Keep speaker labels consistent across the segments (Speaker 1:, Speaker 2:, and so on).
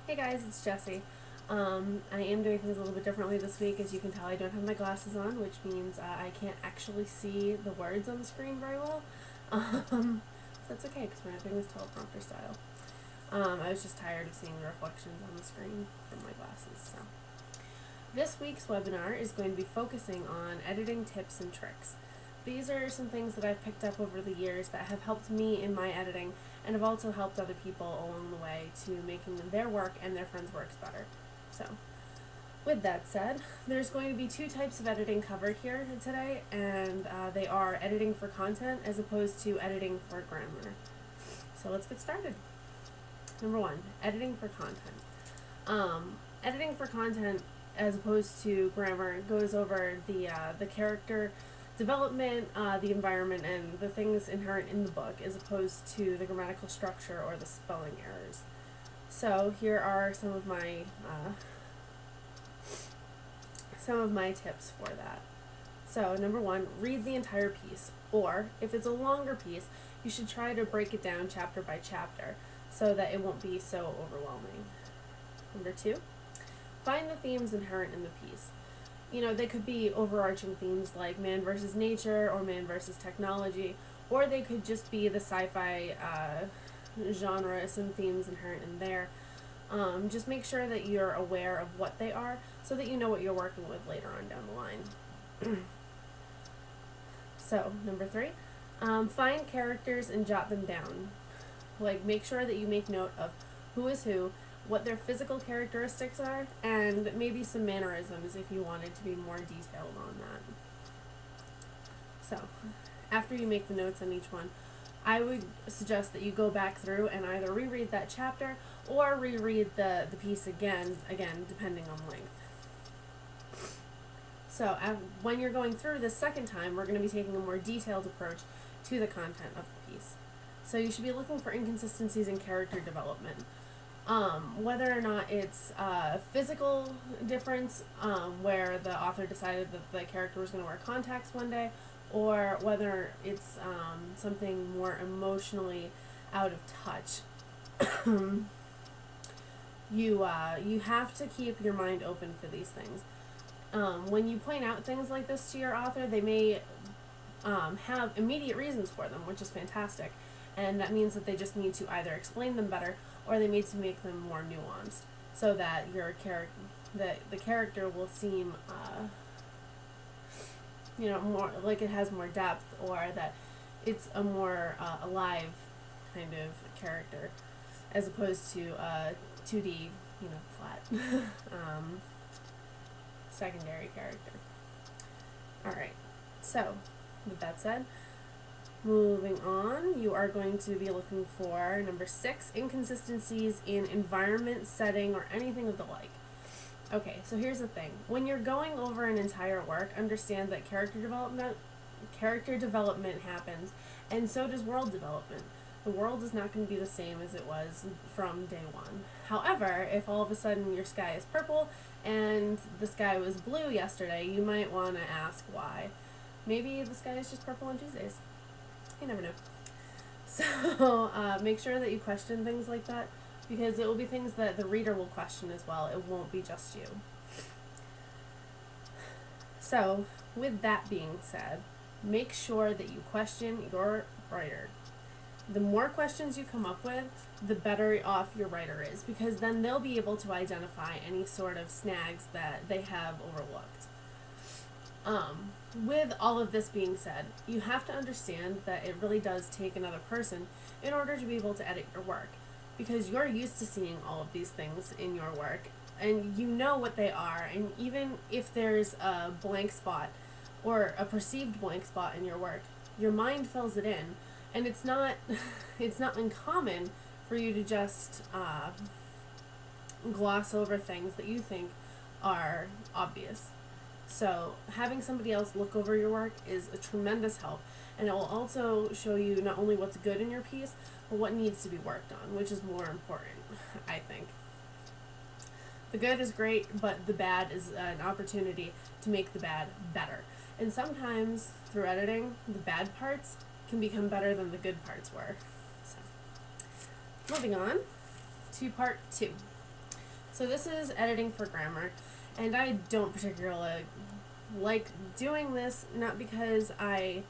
Speaker 1: Hey guys, it's Jessie. I am doing things a little bit differently this week. As you can tell, I don't have my glasses on, which means I can't actually see the words on the screen very well. That's okay because we're not doing this teleprompter style. I was just tired of seeing the reflections on the screen from my glasses. So, this week's webinar is going to be focusing on editing tips and tricks. These are some things that I've picked up over the years that have helped me in my editing and have also helped other people along the way to making their work and their friends' works better. So, with that said, there's going to be two types of editing covered here today, and they are editing for content as opposed to editing for grammar. So let's get started. Number one, editing for content. Editing for content as opposed to grammar goes over the character development, the environment, and the things inherent in the book as opposed to the grammatical structure or the spelling errors. So here are some of my tips for that. So number one, read the entire piece, or if it's a longer piece, you should try to break it down chapter by chapter so that it won't be so overwhelming. Number two, find the themes inherent in the piece. You know, they could be overarching themes like man versus nature or man versus technology, or they could just be the sci-fi genre, some themes inherent in there. Just make sure that you're aware of what they are so that you know what you're working with later on down the line. So, number three, find characters and jot them down. Like, make sure that you make note of who is who, what their physical characteristics are, and maybe some mannerisms if you wanted to be more detailed on that. So, after you make the notes on each one, I would suggest that you go back through and either reread that chapter or reread the piece again, depending on length. So, when you're going through the second time, we're going to be taking a more detailed approach to the content of the piece. So you should be looking for inconsistencies in character development. Whether or not it's a physical difference, where the author decided that the character was going to wear contacts one day, or whether it's something more emotionally out of touch. You have to keep your mind open for these things. When you point out things like this to your author, they may have immediate reasons for them, which is fantastic. And that means that they just need to either explain them better or they need to make them more nuanced so that the character will seem more like it has more depth, or that it's a more alive kind of character as opposed to 2D, flat secondary character. Alright, so with that said, moving on, you are going to be looking for number 6, inconsistencies in environment, setting, or anything of the like. Okay, so here's the thing. When you're going over an entire work, understand that character development happens, and so does world development. The world is not going to be the same as it was from day one. However, if all of a sudden your sky is purple and the sky was blue yesterday, you might want to ask why. Maybe the sky is just purple on Tuesdays. You never know. So make sure that you question things like that, because it will be things that the reader will question as well. It won't be just you. So with that being said, make sure that you question your writer. The more questions you come up with, the better off your writer is, because then they'll be able to identify any sort of snags that they have overlooked. With all of this being said, you have to understand that it really does take another person in order to be able to edit your work, because you're used to seeing all of these things in your work and you know what they are, and even if there's a blank spot or a perceived blank spot in your work, your mind fills it in, and it's not uncommon for you to just gloss over things that you think are obvious. So having somebody else look over your work is a tremendous help, and it will also show you not only what's good in your piece, but what needs to be worked on, which is more important, I think. The good is great, but the bad is an opportunity to make the bad better. And sometimes, through editing, the bad parts can become better than the good parts were. So, moving on to part 2. So this is editing for grammar, and I don't particularly like doing this, not because I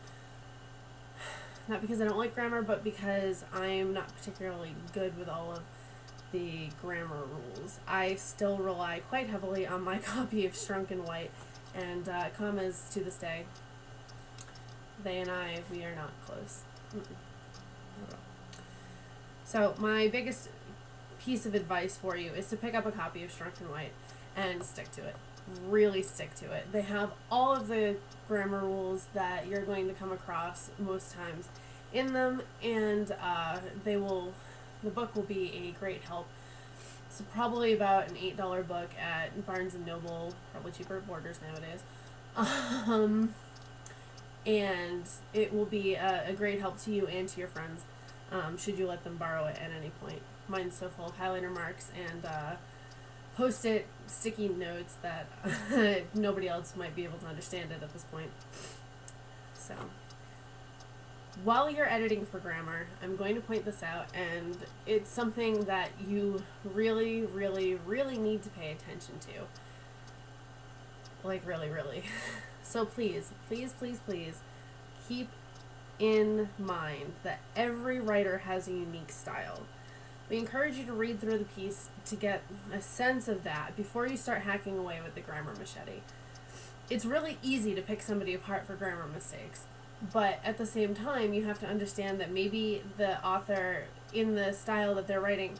Speaker 1: don't like grammar, but because I'm not particularly good with all of the grammar rules. I still rely quite heavily on my copy of Shrunk and White, and commas to this day. They and I, we are not close. So my biggest piece of advice for you is to pick up a copy of Shrunk and White and stick to it. Really stick to it. They have all of the grammar rules that you're going to come across most times in them, and the book will be a great help. It's probably about an $8 book at Barnes & Noble, probably cheaper at Borders nowadays. And it will be a great help to you and to your friends, should you let them borrow it at any point. Mine's so full of highlighter marks and post-it sticky notes that nobody else might be able to understand it at this point. So, while you're editing for grammar, I'm going to point this out, and it's something that you really, really, really need to pay attention to. Like, really, really. So please, please, please, please, keep in mind that every writer has a unique style. We encourage you to read through the piece to get a sense of that before you start hacking away with the grammar machete. It's really easy to pick somebody apart for grammar mistakes, but at the same time, you have to understand that maybe the author, in the style that they're writing,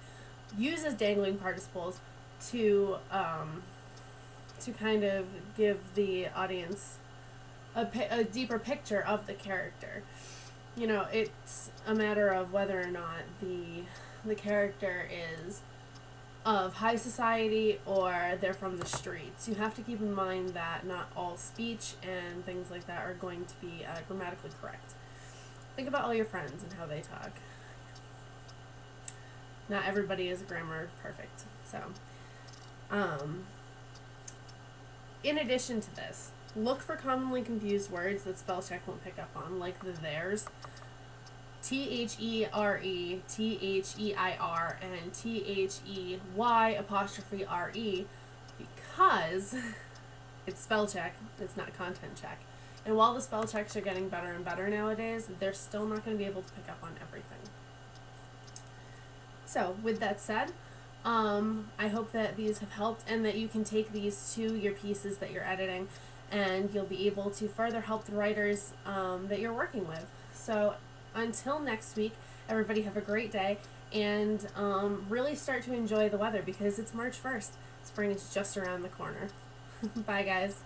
Speaker 1: uses dangling participles to kind of give the audience a deeper picture of the character. You know, it's a matter of whether or not the character is of high society or they're from the streets. You have to keep in mind that not all speech and things like that are going to be grammatically correct. Think about all your friends and how they talk. Not everybody is grammar perfect. So, in addition to this, look for commonly confused words that spell check won't pick up on, like the theirs. THERE, THEIR, and THEY''RE, because it's spell check, it's not content check. And while the spell checks are getting better and better nowadays, they're still not going to be able to pick up on everything. So, with that said, I hope that these have helped and that you can take these to your pieces that you're editing, and you'll be able to further help the writers that you're working with. So, until next week, everybody have a great day, and really start to enjoy the weather because it's March 1st. Spring is just around the corner. Bye, guys.